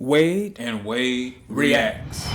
Wade and Wade reacts.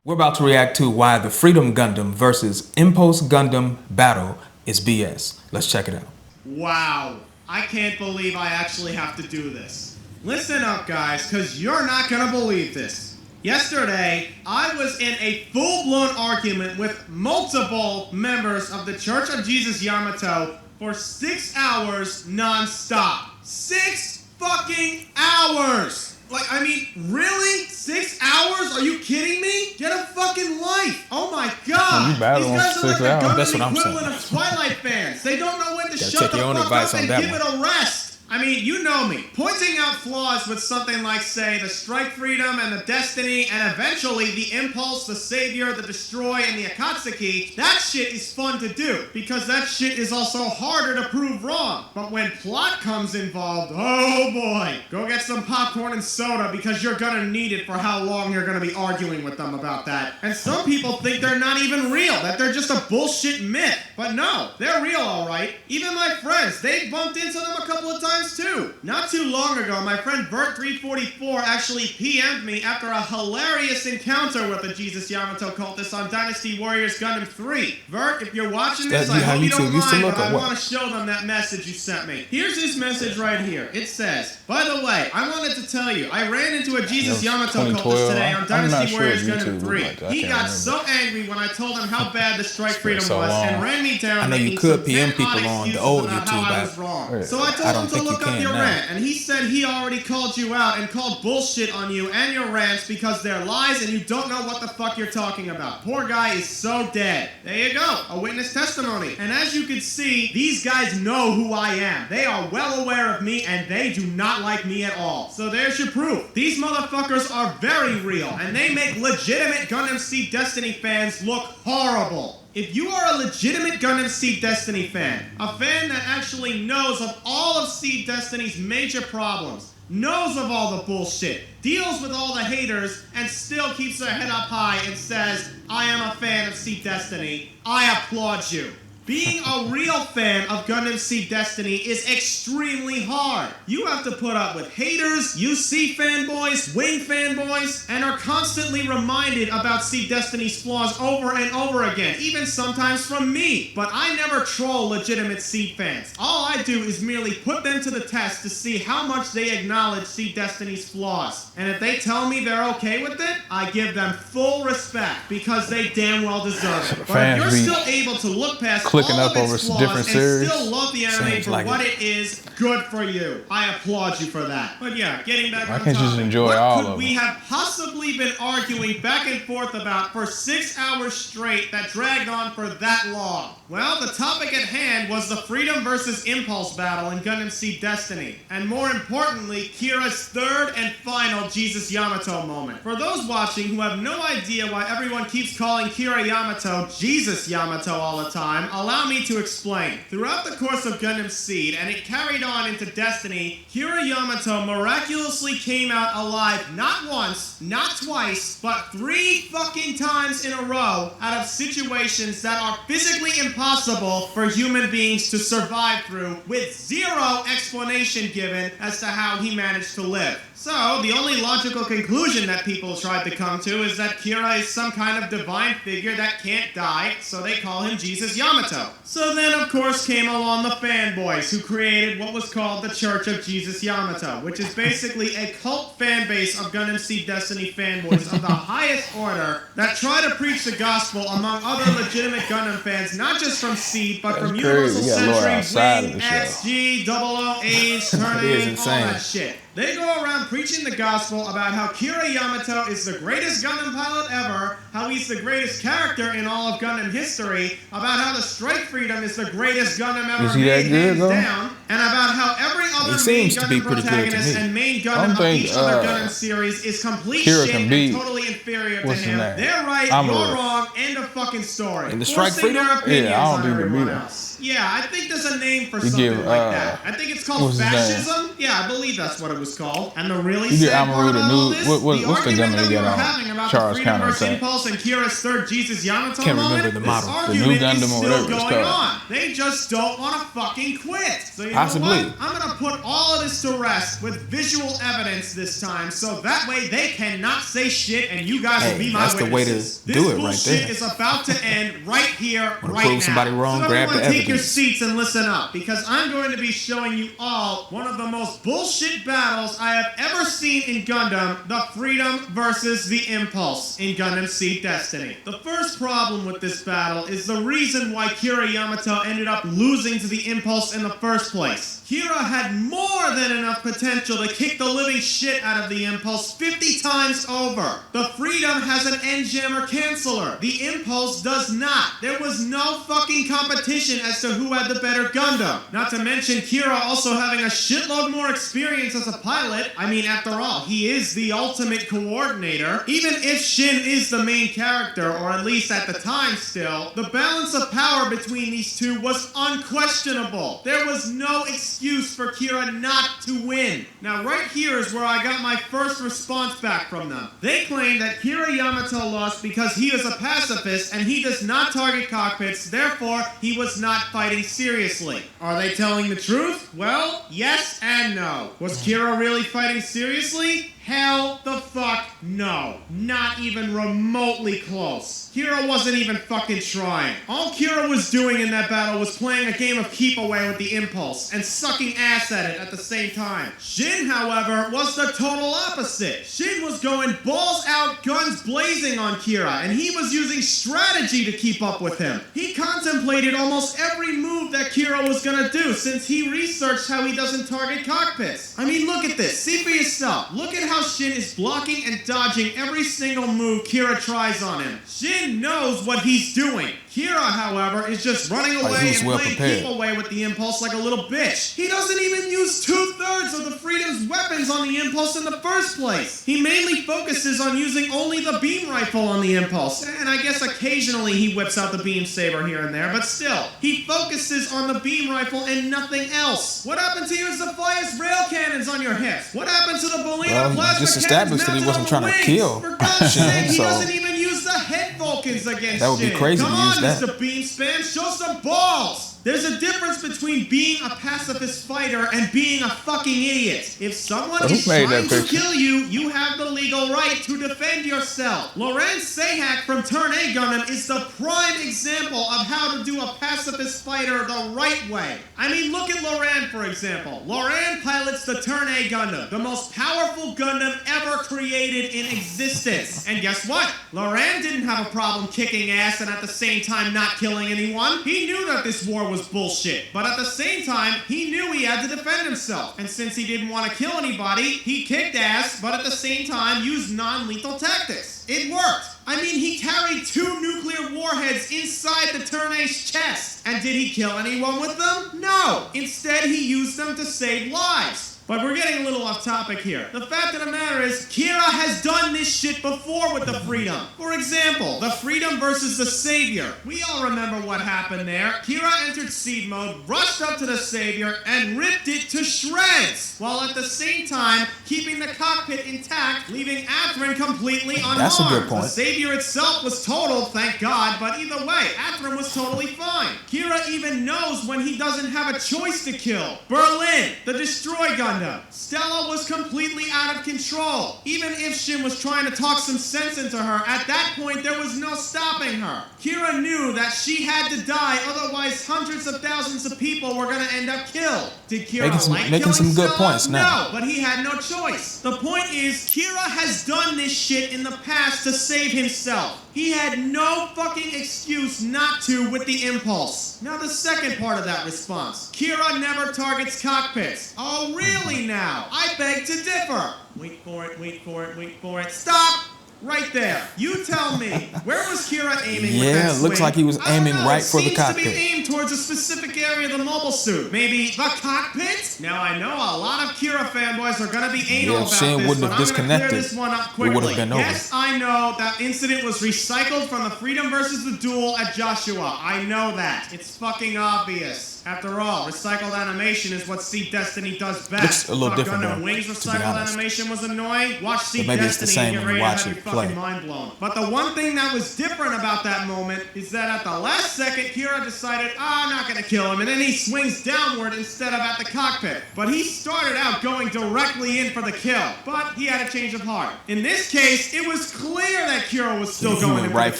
We're about to react to why the Freedom Gundam versus Impulse Gundam battle is BS. Let's check it out. Wow, I can't believe I actually have to do this. Listen up, guys, because you're not going to believe this. Yesterday, I was in a full-blown argument with multiple members of the Church of Jesus Yamato for 6 hours non-stop. 6 fucking hours! Like, I mean, really? 6 hours? Are you kidding me? Get a fucking life! Oh my god! These guys are like the Gundam equivalent of Twilight fans. They don't know when to shut the fuck up and give it a rest. I mean, you know me. Pointing out flaws with something like, say, the Strike Freedom and the Destiny, and eventually the Impulse, the Savior, the Destroy, and the Akatsuki, that shit is fun to do, because that shit is also harder to prove wrong. But when plot comes involved, oh boy, go get some popcorn and soda, because you're gonna need it for how long you're gonna be arguing with them about that. And some people think they're not even real, that they're just a bullshit myth. But no, they're real alright. Even my friends, they bumped into them a couple of times too. Not too long ago, my friend Vert344 actually PM'd me after a hilarious encounter with a Jesus Yamato cultist on Dynasty Warriors Gundam 3. Vert, if you're watching this, I hope you don't mind, but I want to show them that message you sent me. Here's his message right here. It says, by the way, I wanted to tell you, I ran into a Jesus Yamato cultist today on Dynasty Warriors Gundam 3. He got so angry when I told him how bad the Strike Freedom was and ran me down. I know you could PM people on the old YouTube, so I told him to look up your rant, and he said he already called you out and called bullshit on you and your rants because they're lies and you don't know what the fuck you're talking about. Poor guy is so dead. There you go, a witness testimony. And as you can see, these guys know who I am. They are well aware of me and they do not like me at all. So there's your proof. These motherfuckers are very real and they make legitimate Gundam Seed Destiny fans look horrible. If you are a legitimate Gundam Seed Destiny fan, a fan that actually knows of all of Seed Destiny's major problems, knows of all the bullshit, deals with all the haters, and still keeps their head up high and says, I am a fan of Seed Destiny, I applaud you. Being a real fan of Gundam Seed Destiny is extremely hard. You have to put up with haters, UC fanboys, Wing fanboys, and are constantly reminded about Seed Destiny's flaws over and over again, even sometimes from me. But I never troll legitimate Seed fans. All I do is merely put them to the test to see how much they acknowledge Seed Destiny's flaws. And if they tell me they're okay with it, I give them full respect, because they damn well deserve it. But if you're still able to look past clicking up over different series and still love the anime for what it is, good for you. I applaud you for that. But yeah, getting back on topic, just enjoy what could we have possibly been arguing back and forth about for 6 hours straight that dragged on for that long? Well, the topic at hand was the Freedom versus Impulse battle in Gundam Seed Destiny, and more importantly, Kira's third and final Jesus Yamato moment. For those watching who have no idea why everyone keeps calling Kira Yamato Jesus Yamato all the time, allow me to explain. Throughout the course of Gundam Seed, and it carried on into Destiny, Kira Yamato miraculously came out alive not once, not twice, but 3 fucking times in a row out of situations that are physically impossible for human beings to survive through, with 0 explanation given as to how he managed to live. So, the only logical conclusion that people tried to come to is that Kira is some kind of divine figure that can't die, so they call him Jesus Yamato. So then, of course, came along the fanboys who created what was called the Church of Jesus Yamato, which is basically a cult fan base of Gundam Seed Destiny fanboys of the highest order that try to preach the gospel among other legitimate Gundam fans, not just from Seed, but from Universal Century, Wing, XG, 00As, Turning, all that shit. They go around preaching the gospel about how Kira Yamato is the greatest Gundam pilot ever, how he's the greatest character in all of Gundam history, about how the Strike Freedom is the greatest Gundam ever made, hands down, and about how every other main Gundam protagonist and main Gundam of each other Gundam series is complete shit and totally inferior to him. They're right, you're wrong, end of fucking story. In the Strike Freedom? Yeah, I don't think they beat him. Yeah, I think there's a name for something like that. I think it's called fascism. Yeah, I believe that's what it was called. And the really sad part about all this, the argument that we were having about the Freedom versus Impulse and Kira's third Jesus Yamato moment, this argument is still going on. They just don't want to fucking quit. So you know what? I'm going to put all of this to rest with visual evidence this time, so that way they cannot say shit and you guys will be my witnesses. That's the way to do it right there. This bullshit is about to end right here, right now. Prove somebody wrong, so grab the evidence. Take your seats and listen up, because I'm going to be showing you all one of the most bullshit battles I have ever seen in Gundam, the Freedom versus the Impulse in Gundam Seed Destiny. The first problem with this battle is the reason why Kira Yamato ended up losing to the Impulse in the first place. Kira had more than enough potential to kick the living shit out of the Impulse 50 times over. The Freedom has an end jammer canceller. The Impulse does not. There was no fucking competition as to who had the better Gundam. Not to mention Kira also having a shitload more experience as a pilot. I mean, after all, he is the ultimate coordinator. Even if Shin is the main character, or at least at the time still, the balance of power between these two was unquestionable. There was no excuse for Kira not to win. Now right here is where I got my first response back from them. They claim that Kira Yamato lost because he is a pacifist and he does not target cockpits, therefore he was not fighting seriously. Are they telling the truth? Well, yes and no. Was Kira really fighting seriously? Hell the fuck no. Not even remotely close. Kira wasn't even fucking trying. All Kira was doing in that battle was playing a game of keep away with the Impulse and sucking ass at it at the same time. Shin, however, was the total opposite. Shin was going balls out, guns blazing on Kira, and he was using strategy to keep up with him. He contemplated almost every move that Kira was gonna do since he researched how he doesn't target cockpits. I mean, look at this. See for yourself. Look at how Shin is blocking and dodging every single move Kira tries on him. Shin knows what he's doing. Kira, however, is just running away and playing keep away with the Impulse like a little bitch. He doesn't even use 2/3 of the Freedom's weapons on the Impulse in the first place. He mainly focuses on using only the beam rifle on the Impulse, and I guess occasionally he whips out the beam saber here and there, but still, he focuses on the beam rifle and nothing else. What happened to your Zephyrs rail cannons on your hips? What happened to the Bellina plasma just established that he wasn't trying to kill. For God's sake, he doesn't even use the head Vulcans against that would be crazy Come to use on, that. Mr. Beam Spam, show some balls! There's a difference between being a pacifist fighter and being a fucking idiot. If someone is trying to kill you, you have the legal right to defend yourself. Loran Sahak from Turn A Gundam is the prime example of how to do a pacifist fighter the right way. I mean, look at Loran, for example. Loran pilots the Turn A Gundam, the most powerful Gundam ever created in existence. And guess what? Loran didn't have a problem kicking ass and at the same time not killing anyone. He knew that this war was bullshit, but at the same time, he knew he had to defend himself. And since he didn't want to kill anybody, he kicked ass, but at the same time used non-lethal tactics. It worked. I mean, he carried 2 nuclear warheads inside the Turn A's chest. And did he kill anyone with them? No. Instead, he used them to save lives. But we're getting a little off topic here. The fact of the matter is, Kira has done this shit before with the Freedom. For example, the Freedom versus the Savior. We all remember what happened there. Kira entered seed mode, rushed up to the Savior, and ripped it to shreds, while at the same time keeping the cockpit intact, leaving Athrun completely unharmed. That's a good point. The Savior itself was totaled, thank God, but either way, Athrun was totally fine. Kira even knows when he doesn't have a choice to kill. Berlin, the Destroy Gundam. Stella was completely out of control. Even if Shin was trying to talk some sense into her, at that point there was no stopping her. Kira knew that she had to die, otherwise hundreds of thousands of people were going to end up killed. Did Kira making some good points now? No, but he had no choice. The point is, Kira has done this shit in the past to save himself. He had no fucking excuse not to with the Impulse. Now the second part of that response. Kira never targets cockpits. Oh really now? I beg to differ. Wait for it, wait for it, wait for it. Stop! Right there. You tell me. Where was Kira aiming with that Yeah, swing? looks like he was aiming right for the Seems cockpit. to be aimed towards a specific area of the mobile suit. Maybe the cockpit? Now, I know a lot of Kira fanboys are going to be anal about Shin this, wouldn't but have I'm going to clear disconnected. this one up It quickly. would have been over. Yes, I know that incident was recycled from the Freedom versus the Duel at Joshua. I know that. It's fucking obvious. After all, recycled animation is what Seed Destiny does best. Looks a little Thought different, Gundam though, Wings to be recycled honest. animation was annoying. Watch Seed maybe it's the Destiny same and when get you ready watch to have it your play. fucking mind blown. But the one thing that was different about that moment is that at the last second, Kira decided, I'm not gonna kill him, and then he swings downward instead of at the cockpit. But he started out going directly in for the kill, but he had a change of heart. In this case, it was clear that Kira was still He going went in for right the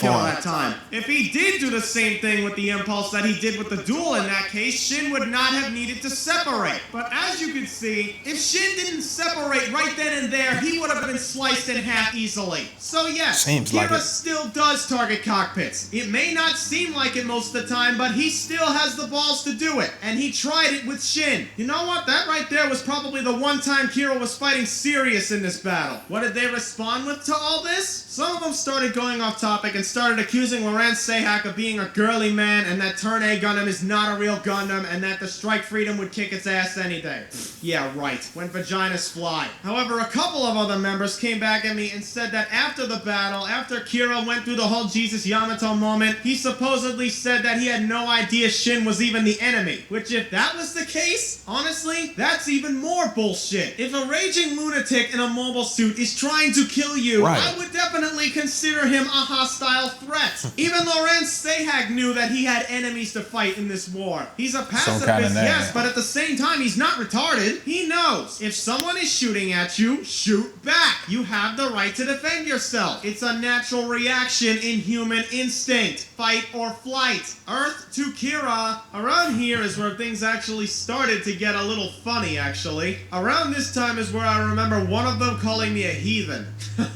kill for him. that time. If he did do the same thing with the impulse that he did with the duel in that case, Shin would not have needed to separate. But as you can see, if Shin didn't separate right then and there, he would have been sliced in half easily. So yes, Seems like Kira it. still does target cockpits. It may not seem like it most of the time, but he still has the balls to do it. And he tried it with Shin. You know what? That right there was probably the one time Kira was fighting serious in this battle. What did they respond with to all this? Some of them started going off topic and started accusing Lawrence Sahak of being a girly man and that Turn A Gundam is not a real Gundam and that the Strike Freedom would kick its ass any day. Yeah, right. When vaginas fly. However, a couple of other members came back at me and said that after the battle, after Kira went through the whole Jesus Yamato moment, he supposedly said that he had no idea Shin was even the enemy. Which if that was the case, honestly, that's even more bullshit. If a raging lunatic in a mobile suit is trying to kill you, Right. I would definitely consider him a hostile threat. Even Lawrence Sahak knew that he had enemies to fight in this war. He's a pacifist, kinda name. yes, but at the same time, he's not retarded. He knows if someone is shooting at you, shoot back. You have the right to defend yourself. It's a natural reaction in human instinct. Fight or flight. Earth to Kira. Around here is where things actually started to get a little funny, actually. Around this time is where I remember one of them calling me a heathen.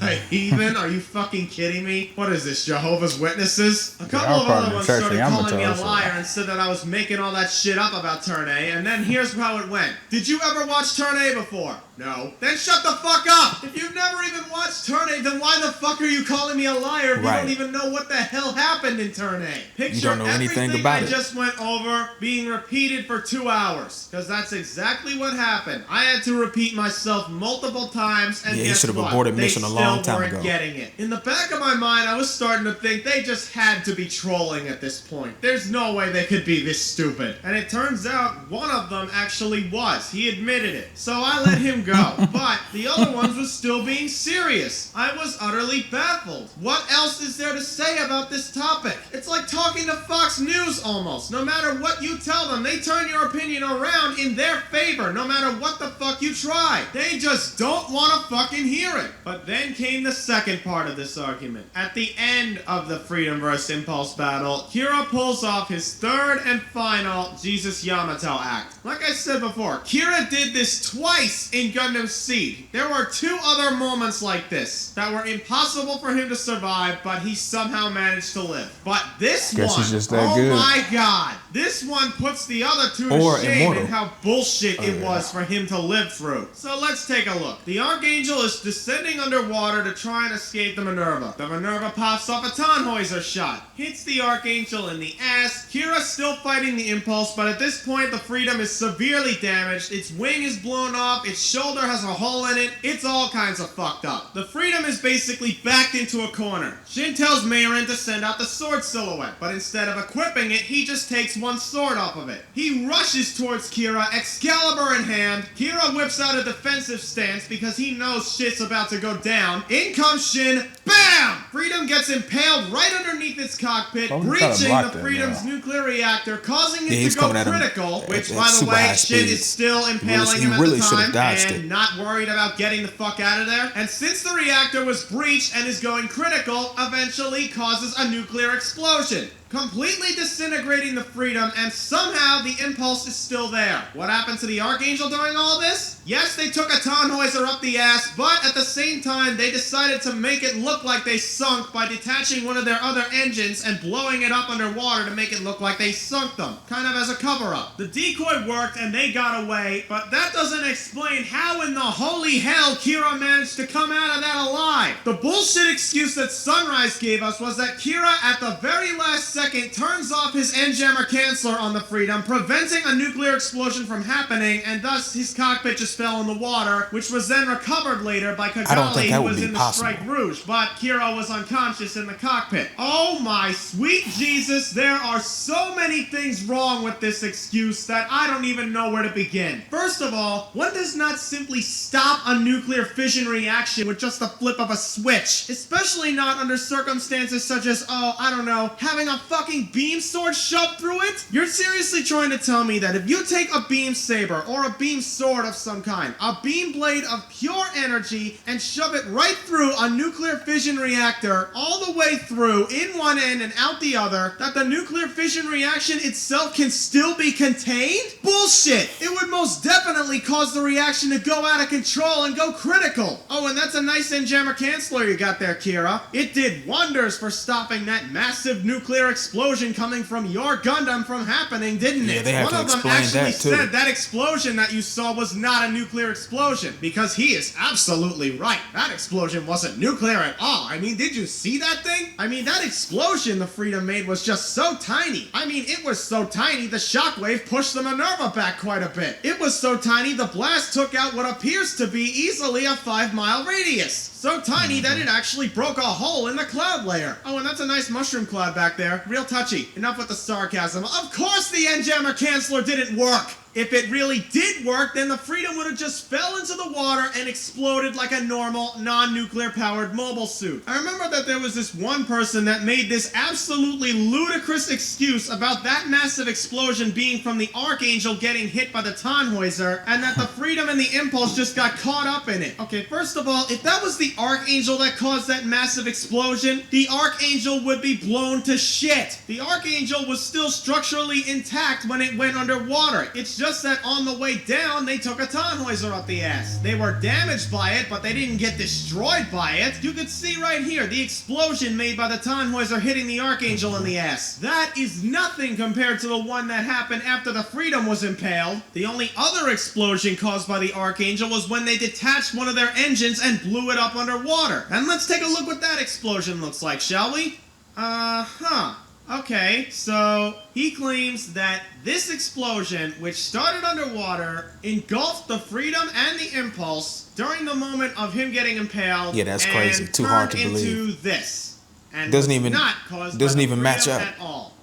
A heathen? Are you fucking kidding me? What is this, Jehovah's Witnesses? A couple I'm of part other of the ones Church of started calling me a Yamato, so- liar and said that I was making all that shit up about Turn A, and then here's how it went. Did you ever watch Turn A before? No. Then shut the fuck up! If you've never even watched Turn A, then why the fuck are you calling me a liar if you Right. don't even know what the hell happened in Turn A? Picture don't know anything everything about I it. just went over being repeated for 2 hours. Because that's exactly what happened. I had to repeat myself multiple times, and Yeah, he guess should have what? aborted They mission a still long time weren't ago. getting it. In the back of my mind, I was starting to think they just had to be trolling at this point. There's no way they could be this stupid. And it turns out one of them actually was. He admitted it. So I let him go. But the other ones were still being serious. I was utterly baffled. What else is there to say about this topic? It's like talking to Fox News almost. No matter what you tell them, they turn your opinion around in their favor, no matter what the fuck you try. They just don't want to fucking hear it. But then came the second part of this argument. At the end of the Freedom vs. Impulse battle, Kira pulls off his third and final Jesus Yamato act. Like I said before, Kira did this twice in Gundam Seed. There were 2 other moments like this that were impossible for him to survive, but he somehow managed to live. But this Guess one, he's just that oh good. my god, this one puts the other 2 Or to shame immortal. and how bullshit it yeah. was for him to live through. So let's take a look. The Archangel is descending underwater to try and escape the Minerva. The Minerva pops off a Tannhäuser shot, hits the Archangel in the ass. Kira's still fighting the Impulse, but at this point the Freedom is severely damaged. Its wing is blown off, its shoulder has a hole in it. It's all kinds of fucked up. The Freedom is basically backed into a corner. Shin tells Mayrin to send out the sword silhouette, but instead of equipping it, he just takes one sword off of it. He rushes towards Kira, Excalibur in hand. Kira whips out a defensive stance because he knows shit's about to go down. In comes Shin. BAM! Freedom gets impaled right underneath its cockpit, Oh, we gotta breaching block the that, Freedom's yeah. nuclear reactor, causing Yeah, it he's to go coming at him critical, which, at by the super way, high Shin speeds. is still impaling He him at really the should time have dodged and it. not worried about getting the fuck out of there. And since the reactor was breached and is going critical, eventually causes a nuclear explosion. completely disintegrating the Freedom, and somehow the Impulse is still there. What happened to the Archangel during all this? Yes, they took a Tannhäuser up the ass, but at the same time, they decided to make it look like they sunk by detaching one of their other engines and blowing it up underwater to make it look like they sunk them, kind of as a cover-up. The decoy worked and they got away, but that doesn't explain how in the holy hell Kira managed to come out of that alive. The bullshit excuse that Sunrise gave us was that Kira, at the very last second, turns off his N-jammer canceller on the Freedom, preventing a nuclear explosion from happening, and thus his cockpit just fell in the water, which was then recovered later by Kigali, who was in the Strike Rouge, but Kira was unconscious in the cockpit. Oh my sweet Jesus, there are so many things wrong with this excuse that I don't even know where to begin. First of all, one does not simply stop a nuclear fission reaction with just the flip of a switch, especially not under circumstances such as, oh, I don't know, having a fucking beam sword shoved through it? You're seriously trying to tell me that if you take a beam saber or a beam sword of some kind, a beam blade of pure energy, and shove it right through a nuclear fission reactor all the way through in one end and out the other, that the nuclear fission reaction itself can still be contained? Bullshit! It would most definitely cause the reaction to go out of control and go critical. Oh, and that's a nice N-jammer canceller you got there, Kira. It did wonders for stopping that massive nuclear explosion coming from your Gundam from happening, didn't it? Yeah, they have One to of them explain actually that, too. said that explosion that you saw was not a nuclear explosion, because he is absolutely right. That explosion wasn't nuclear at all. I mean, did you see that thing? I mean, that explosion the Freedom made was just so tiny. I mean, it was so tiny the shockwave pushed the Minerva back quite a bit. It was so tiny the blast took out what appears to be easily a 5-mile radius. So tiny that it actually broke a hole in the cloud layer. Oh, and that's a nice mushroom cloud back there. Real touchy. Enough with the sarcasm. Of course the N-jammer canceller didn't work! If it really did work, then the Freedom would have just fell into the water and exploded like a normal, non-nuclear powered mobile suit. I remember that there was this one person that made this absolutely ludicrous excuse about that massive explosion being from the Archangel getting hit by the Tannhäuser, and that the Freedom and the Impulse just got caught up in it. Okay, first of all, if that was the Archangel that caused that massive explosion, the Archangel would be blown to shit. The Archangel was still structurally intact when it went underwater. It's just that on the way down, they took a Tannhäuser up the ass. They were damaged by it, but they didn't get destroyed by it. You could see right here, the explosion made by the Tannhäuser hitting the Archangel in the ass. That is nothing compared to the one that happened after the Freedom was impaled. The only other explosion caused by the Archangel was when they detached one of their engines and blew it up underwater. And let's take a look what that explosion looks like, shall we? Okay, so he claims that this explosion, which started underwater, engulfed the Freedom and the Impulse during the moment of him getting impaled. Yeah, that's crazy. Too hard to believe. Into this, and doesn't even match up at all.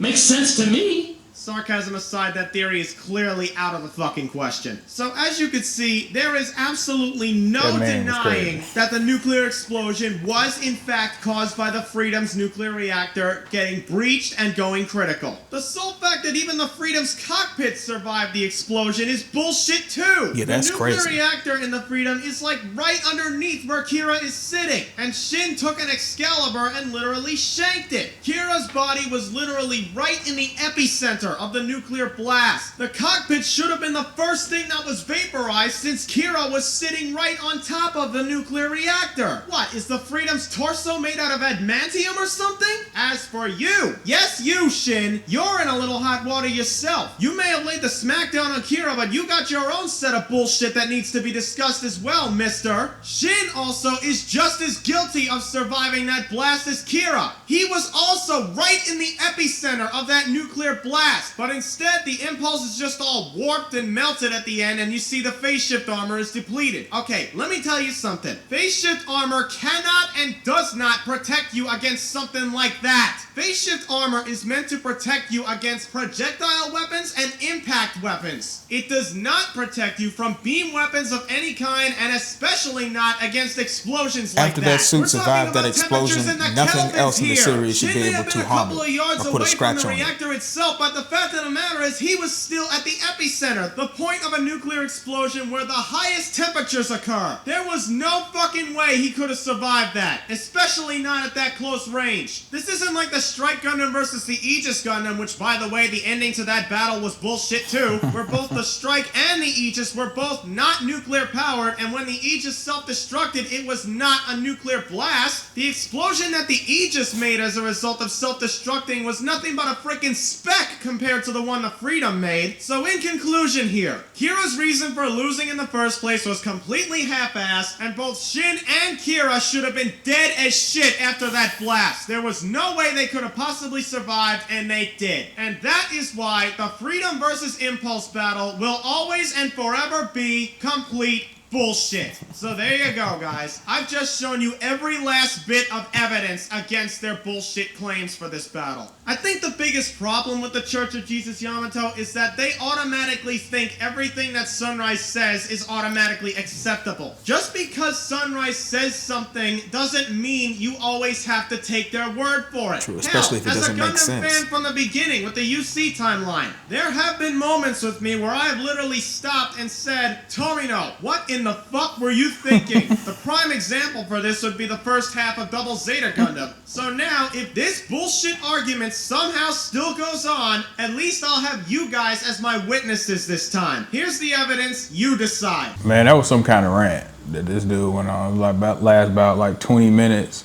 Makes sense to me. Sarcasm aside, that theory is clearly out of the fucking question. So as you can see, there is absolutely no denying that the nuclear explosion was in fact caused by the Freedom's nuclear reactor getting breached and going critical. The sole fact that even the Freedom's cockpit survived the explosion is bullshit too. Yeah, that's crazy. The nuclear reactor in the Freedom is like right underneath where Kira is sitting, and Shin took an Excalibur and literally shanked it. Kira's body was literally right in the epicenter of the nuclear blast. The cockpit should have been the first thing that was vaporized, since Kira was sitting right on top of the nuclear reactor. What, is the Freedom's torso made out of adamantium or something? As for you, yes you, Shin, you're in a little hot water yourself. You may have laid the smackdown on Kira, but you got your own set of bullshit that needs to be discussed as well, mister. Shin also is just as guilty of surviving that blast as Kira. He was also right in the epicenter of that nuclear blast. But instead, the Impulse is just all warped and melted at the end, and you see the phase shift armor is depleted. Okay, let me tell you something. Phase shift armor cannot and does not protect you against something like that. Phase shift armor is meant to protect you against projectile weapons and impact weapons. It does not protect you from beam weapons of any kind, and especially not against explosions like that. After that suit survived that explosion, nothing else in the series should be able to harm it or put a scratch on it. Itself, but the fact of the matter is, he was still at the epicenter, the point of a nuclear explosion where the highest temperatures occur. There was no fucking way he could have survived that, especially not at that close range. This isn't like the Strike Gundam versus the Aegis Gundam, which, by the way, the ending to that battle was bullshit too, where both the Strike and the Aegis were both not nuclear powered, and when the Aegis self-destructed, it was not a nuclear blast. The explosion that the Aegis made as a result of self-destructing was nothing but a freaking speck compared to the one the Freedom made. So in conclusion here, Kira's reason for losing in the first place was completely half-assed, and both Shin and Kira should have been dead as shit after that blast. There was no way they could have possibly survived, and they did. And that is why the Freedom versus Impulse battle will always and forever be complete bullshit. So there you go, guys. I've just shown you every last bit of evidence against their bullshit claims for this battle. I think the biggest problem with the Church of Jesus Yamato is that they automatically think everything that Sunrise says is automatically acceptable. Just because Sunrise says something doesn't mean you always have to take their word for it. True, especially if it doesn't make sense. As a Gundam fan from the beginning with the UC timeline, there have been moments with me where I have literally stopped and said, Torino, what in the fuck were you thinking? The prime example for this would be the first half of Double Zeta Gundam. So now, if this bullshit argument somehow still goes on, at least I'll have you guys as my witnesses this time. Here's the evidence, you decide. Man, that was some kind of rant that this dude went on. Last about like 20 minutes.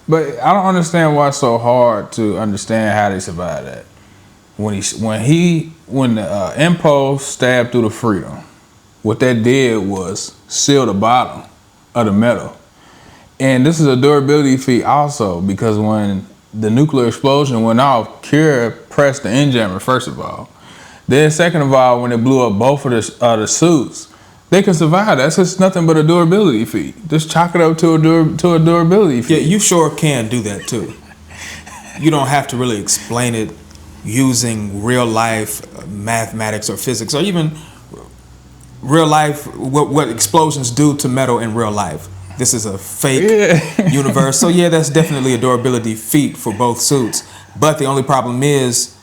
But I don't understand why it's so hard to understand how they survived that. When the Impulse stabbed through the Freedom, what that did was seal the bottom of the metal. And this is a durability feat also, because when the nuclear explosion went off, Kira pressed the end jammer, first of all. Then second of all, when it blew up both of the suits, they can survive. That's just nothing but a durability feat. Just chalk it up to a durability feat. Yeah, you sure can do that too. You don't have to really explain it using real life mathematics or physics, or even real life, what explosions do to metal in real life. This is a fake universe. So yeah, that's definitely a durability feat for both suits. But the only problem is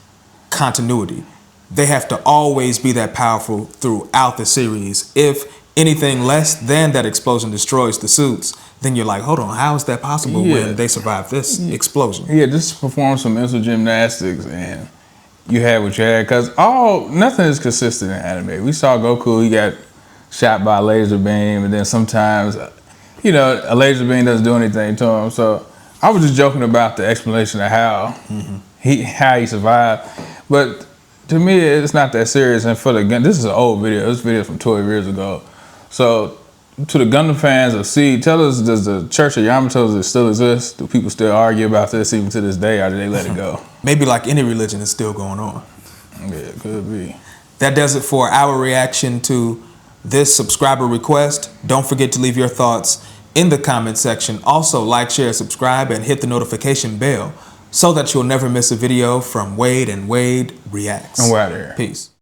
continuity. They have to always be that powerful throughout the series. If anything less than that explosion destroys the suits, then you're like, hold on, how is that possible when they survive this explosion? Yeah, just perform some mental gymnastics and you had what you had, because nothing is consistent in anime. We saw Goku, he got shot by a laser beam, and then sometimes, a laser beam doesn't do anything to him. So I was just joking about the explanation of how he survived. But to me, it's not that serious. And this is an old video. This video is from 12 years ago. So to the Gundam fans of C, tell us, does the Church of Yamato still exist? Do people still argue about this even to this day, or do they let it go? Maybe like any religion, it's still going on. Yeah, it could be. That does it for our reaction to this subscriber request. Don't forget to leave your thoughts in the comment section. Also, like, share, subscribe, and hit the notification bell so that you'll never miss a video from Wade and Wade Reacts. And we're out of here. Peace.